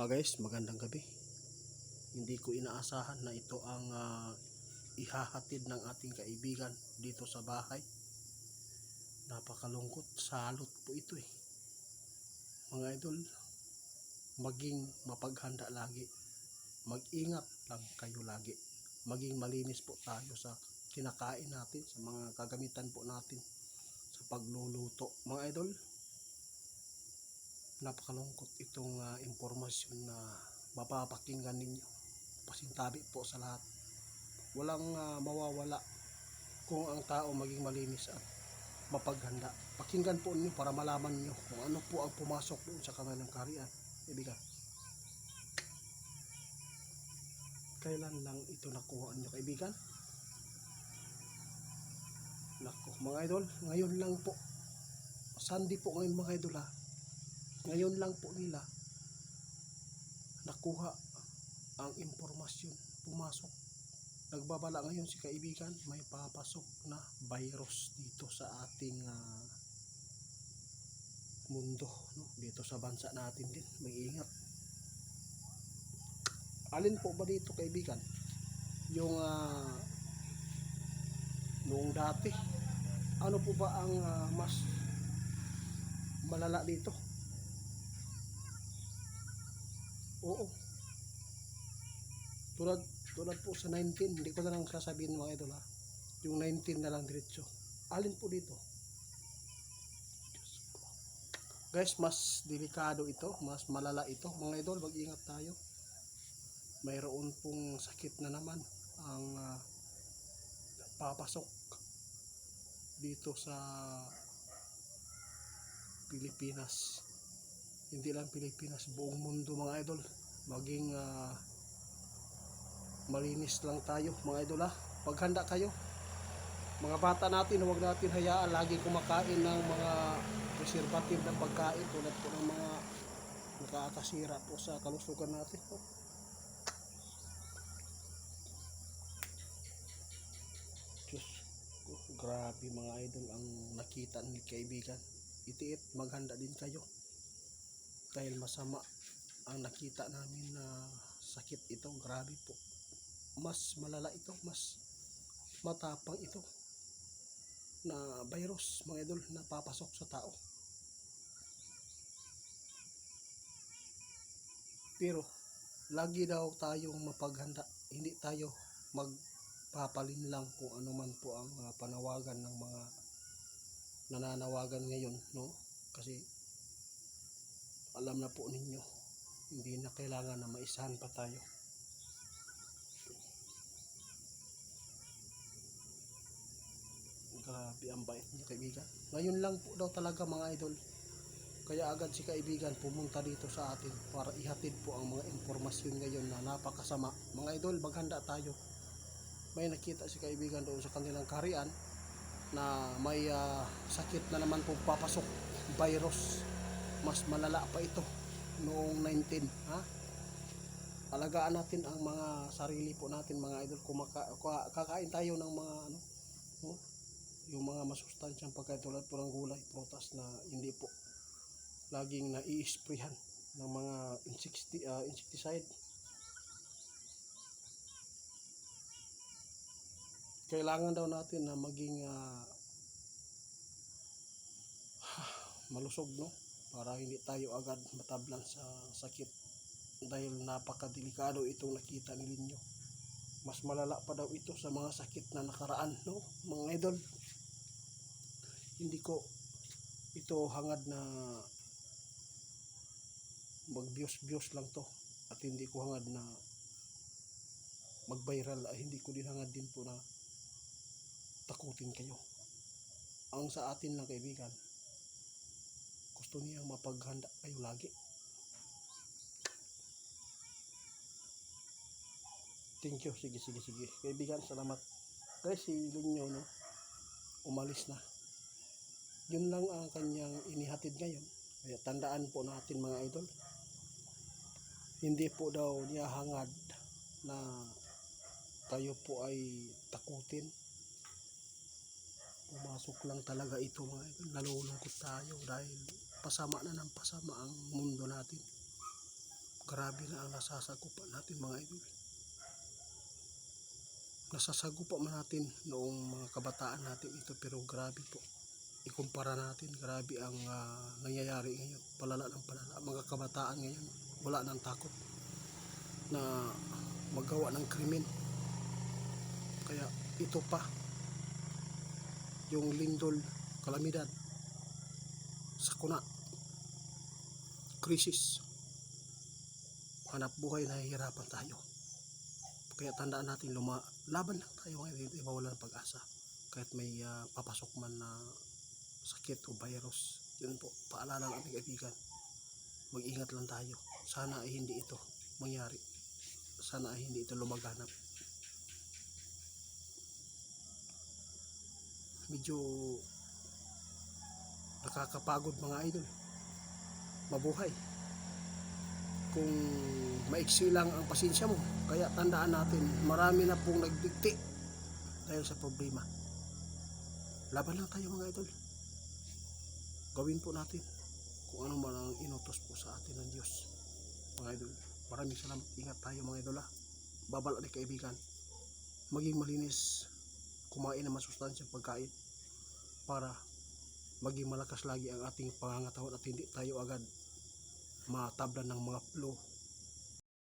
Guys, magandang gabi. Hindi ko inaasahan na ito ang ihahatid ng ating kaibigan dito sa bahay. Napakalungkot, salot po ito eh. Mga idol, maging mapaghanda lagi. Mag-ingat lang kayo lagi. Maging malinis po tayo sa kinakain natin, sa mga kagamitan po natin sa pagluluto. Mga idol, napakalungkot itong impormasyon na mapapakinggan ninyo. Pasintabi po sa lahat. Walang mawawala kung ang tao maging malinis at mapaghanda. Pakinggan po ninyo para malaman niyo kung ano po ang pumasok doon sa kanilang kaharian. Ibigan, kailan lang ito nakuha niyo, kaibigan? Nako, mga idol, ngayon lang po. Sunday po ngayon, mga idol ha. Ngayon lang po nila nakuha ang impormasyon, pumasok. Nagbabala ngayon si kaibigan, may papasok na virus dito sa ating mundo, no? Dito sa bansa natin din, may ingat. Alin po ba dito, kaibigan? Yung noong dati, ano po ba ang mas malala dito? Oo, tulad po sa 19, hindi ko na lang sasabihin mga idol ha. Yung 19 na lang diretso. Alin po dito? Guys, mas delikado ito, mas malala ito. Mga idol, mag-ingat tayo. Mayroon pong sakit na naman ang papasok dito sa Pilipinas. Hindi lang Pilipinas, buong mundo mga idol. Maging malinis lang tayo mga idol ha. Paghanda kayo. Mga bata natin, huwag natin hayaan lagi kumakain ng mga preservative na pagkain tulad po ng mga nakakasira po sa kalusugan natin. Diyos ko, grabe mga idol ang nakita ni kaibigan. Itiit, maghanda din kayo. Dahil masama ang nakita namin na sakit ito. Grabe po. Mas malala ito, mas matapang ito na virus mga idol na papasok sa tao. Pero lagi daw tayong mapaghanda. Hindi tayo magpapalin lang kung ano man po ang panawagan ng mga nananawagan ngayon, no? Kasi alam na po ninyo, hindi na kailangan na maisahan pa tayo. Grabe ang bait niya, kaibigan. Ngayon lang po daw talaga mga idol. Kaya agad si kaibigan pumunta dito sa atin para ihatid po ang mga impormasyon ngayon na napakasama. Mga idol, maghanda tayo. May nakita si kaibigan doon sa kanilang kaharian na may sakit na naman po papasok, virus. Mas malala pa ito noong 19, ha? Alagaan natin ang mga sarili po natin mga idol. Kakain tayo ng mga ano, no? Yung mga masustansyang pagkain tulad po ng gulay, prutas na hindi po laging nai-sprayhan ng mga insecticide. Kailangan daw natin na maging malusog, no? Para hindi tayo agad matablan sa sakit. Dahil napakadelikado itong nakita ninyo. Mas malala pa daw ito sa mga sakit na nakaraan, no? Mga idol, hindi ko ito hangad na mag-views lang to. At hindi ko hangad na mag-viral. Hindi ko din hangad din po na takutin kayo. Ang sa atin lang, kaibigan, gusto niyang mapaghanda kayo lagi. Thank you. Sige. Kaibigan, salamat. Guys, si Linyo, no? Umalis na. Yun lang ang kanyang inihatid ngayon. Kaya tandaan po natin mga idol. Hindi po daw niya hangad na tayo po ay takutin. Pumasok lang talaga ito mga idol. Nalulungkot tayo dahil pasama na ng pasama ang mundo natin. Grabe na ang nasasagupa natin mga idol. Nasasagupa man natin noong mga kabataan natin ito, pero grabe po. Ikumpara natin, grabe ang nangyayari ngayon. Palala ng palala. Mga kabataan ngayon, wala nang takot na magawa ng krimen. Kaya ito pa, yung lindol, kalamidad, sakuna, krisis, hanap buhay, nahihirapan tayo. Kaya tandaan natin, laban lang tayo ngayon, hindi mawala ng pag-asa. Kahit may papasok man na sakit o virus, yun po, paalala ng aming kaibigan, mag-ingat lang tayo. Sana ay hindi ito mangyari, sana ay hindi ito lumaganap. Medyo nakakapagod mga idol mabuhay kung maiksi lang ang pasensya mo. Kaya tandaan natin, marami na pong nagdigti dahil sa problema. Laban lang tayo mga idol. Gawin po natin kung ano man ang inutos po sa atin ng Diyos mga idol. Maraming salamat. Ingat tayo mga idol. Babala ni kaibigan, maging malinis, kumain ng masustansyang pagkain para maging malakas lagi ang ating pangangatawan at hindi tayo agad matablan ng mga flu